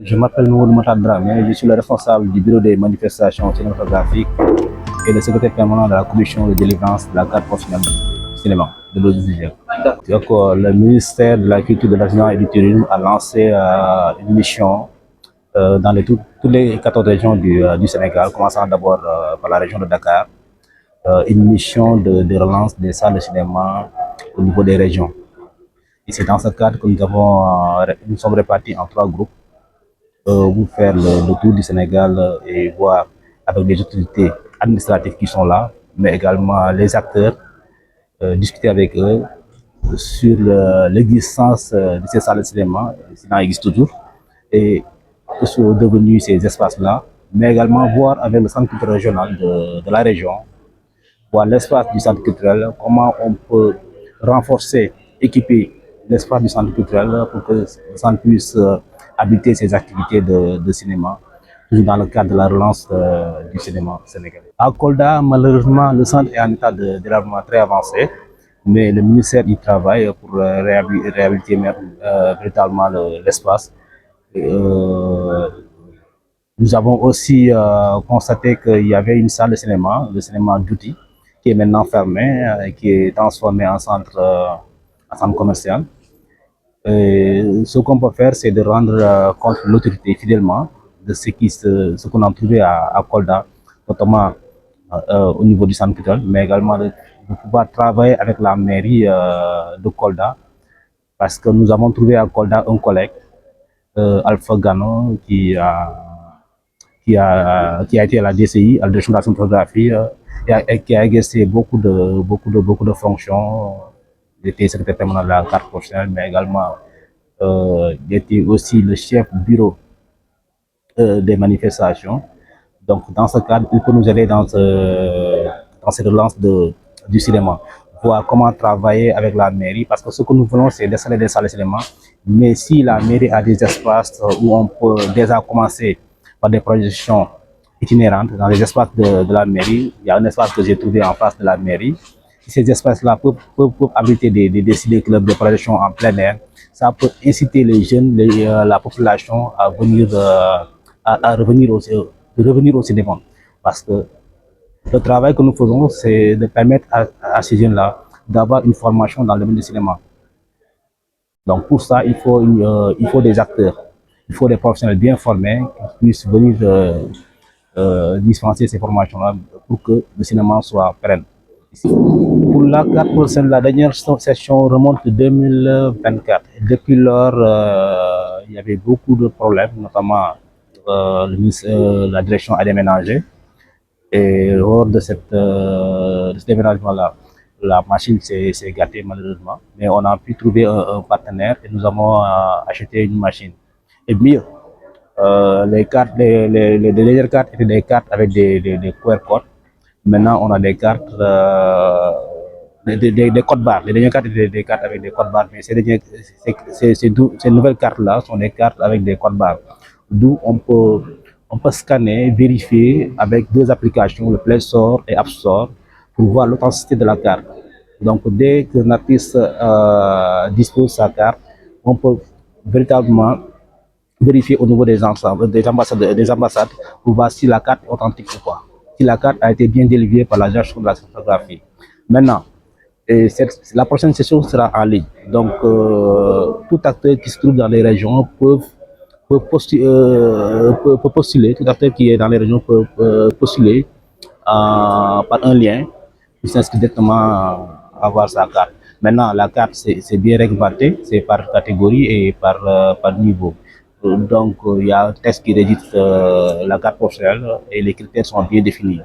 Je m'appelle Nouroul Dramé, je suis le responsable du bureau des manifestations cinématographiques et le secrétaire permanent de la commission de délivrance de la carte professionnelle du cinéma de l'audiovisuel. Donc, le ministère de la Culture, de l'Artisanat et du Tourisme a lancé une mission dans toutes les 14 régions du Sénégal, commençant d'abord par la région de Dakar, une mission de relance des salles de cinéma au niveau des régions. Et c'est dans ce cadre que nous sommes répartis en 3 groupes pour faire le tour du Sénégal et voir avec les autorités administratives qui sont là, mais également les acteurs, discuter avec eux sur l'existence de ces salles de cinéma, s'il en existe toujours, et que sont devenus ces espaces-là, mais également voir avec le centre culturel régional de la région, voir l'espace du centre culturel, comment on peut renforcer, équiper l'espace du centre culturel pour que le centre puisse habiter ses activités de cinéma, toujours dans le cadre de la relance du cinéma sénégalais. À Kolda, malheureusement, le centre est en état de développement très avancé, mais le ministère y travaille pour réhabiliter véritablement l'espace. Nous avons aussi constaté qu'il y avait une salle de cinéma, le cinéma Douti, qui est maintenant fermé, qui est transformé en centre commercial. Et ce qu'on peut faire, c'est de rendre compte l'autorité fidèlement de ce qu'on a trouvé à Kolda, notamment au niveau du centre culturel, mais également de pouvoir travailler avec la mairie de Kolda, parce que nous avons trouvé à Kolda un collègue, Alpha Gano, qui a été à la DCI, à la direction de la cinématographie, et qui a exercé beaucoup de fonctions. Il était secrétaire permanent de la carte professionnelle, mais également il était aussi le chef bureau des manifestations. Donc, dans ce cadre, il peut nous aider dans cette relance du cinéma, voir comment travailler avec la mairie, parce que ce que nous voulons, c'est d'installer des salles de cinéma. Mais si la mairie a des espaces où on peut déjà commencer par des projections itinérantes dans les espaces de la mairie, il y a un espace que j'ai trouvé en face de la mairie. Ces espaces-là peuvent abriter des clubs de projection en plein air. Ça peut inciter les jeunes, la population à venir, à revenir au cinéma. Parce que le travail que nous faisons, c'est de permettre à ces jeunes-là d'avoir une formation dans le domaine du cinéma. Donc pour ça, il faut des acteurs, il faut des professionnels bien formés qui puissent venir dispenser ces formations-là pour que le cinéma soit pérenne. Pour la carte professionnelle, la dernière session remonte de 2024. Depuis lors, il y avait beaucoup de problèmes, notamment la direction a déménagé. Et lors de cet déménagement-là, la machine s'est gâtée malheureusement. Mais on a pu trouver un partenaire et nous avons acheté une machine. Et mieux, les dernières cartes étaient des cartes avec des QR codes. Maintenant, on a des cartes, des codes barres. Les dernières cartes étaient des cartes avec des codes barres, mais ces nouvelles cartes-là sont des cartes avec des codes barres. D'où on peut scanner, vérifier avec 2 applications, le Play Store et App Store, pour voir l'authenticité de la carte. Donc, dès qu'un artiste dispose sa carte, on peut véritablement vérifier au niveau des ambassades pour voir si la carte est authentique ou pas, si la carte a été bien délivrée par la direction de la cinématographie. Maintenant, la prochaine session sera en ligne. Donc, tout acteur qui se trouve dans les régions peut postuler, tout acteur qui est dans les régions peut postuler par un lien, il s'inscrit directement à avoir sa carte. Maintenant, la carte, c'est bien réglementé, c'est par catégorie et par niveau. Donc, il y a un test qui régit la carte professionnelle et les critères sont bien définis.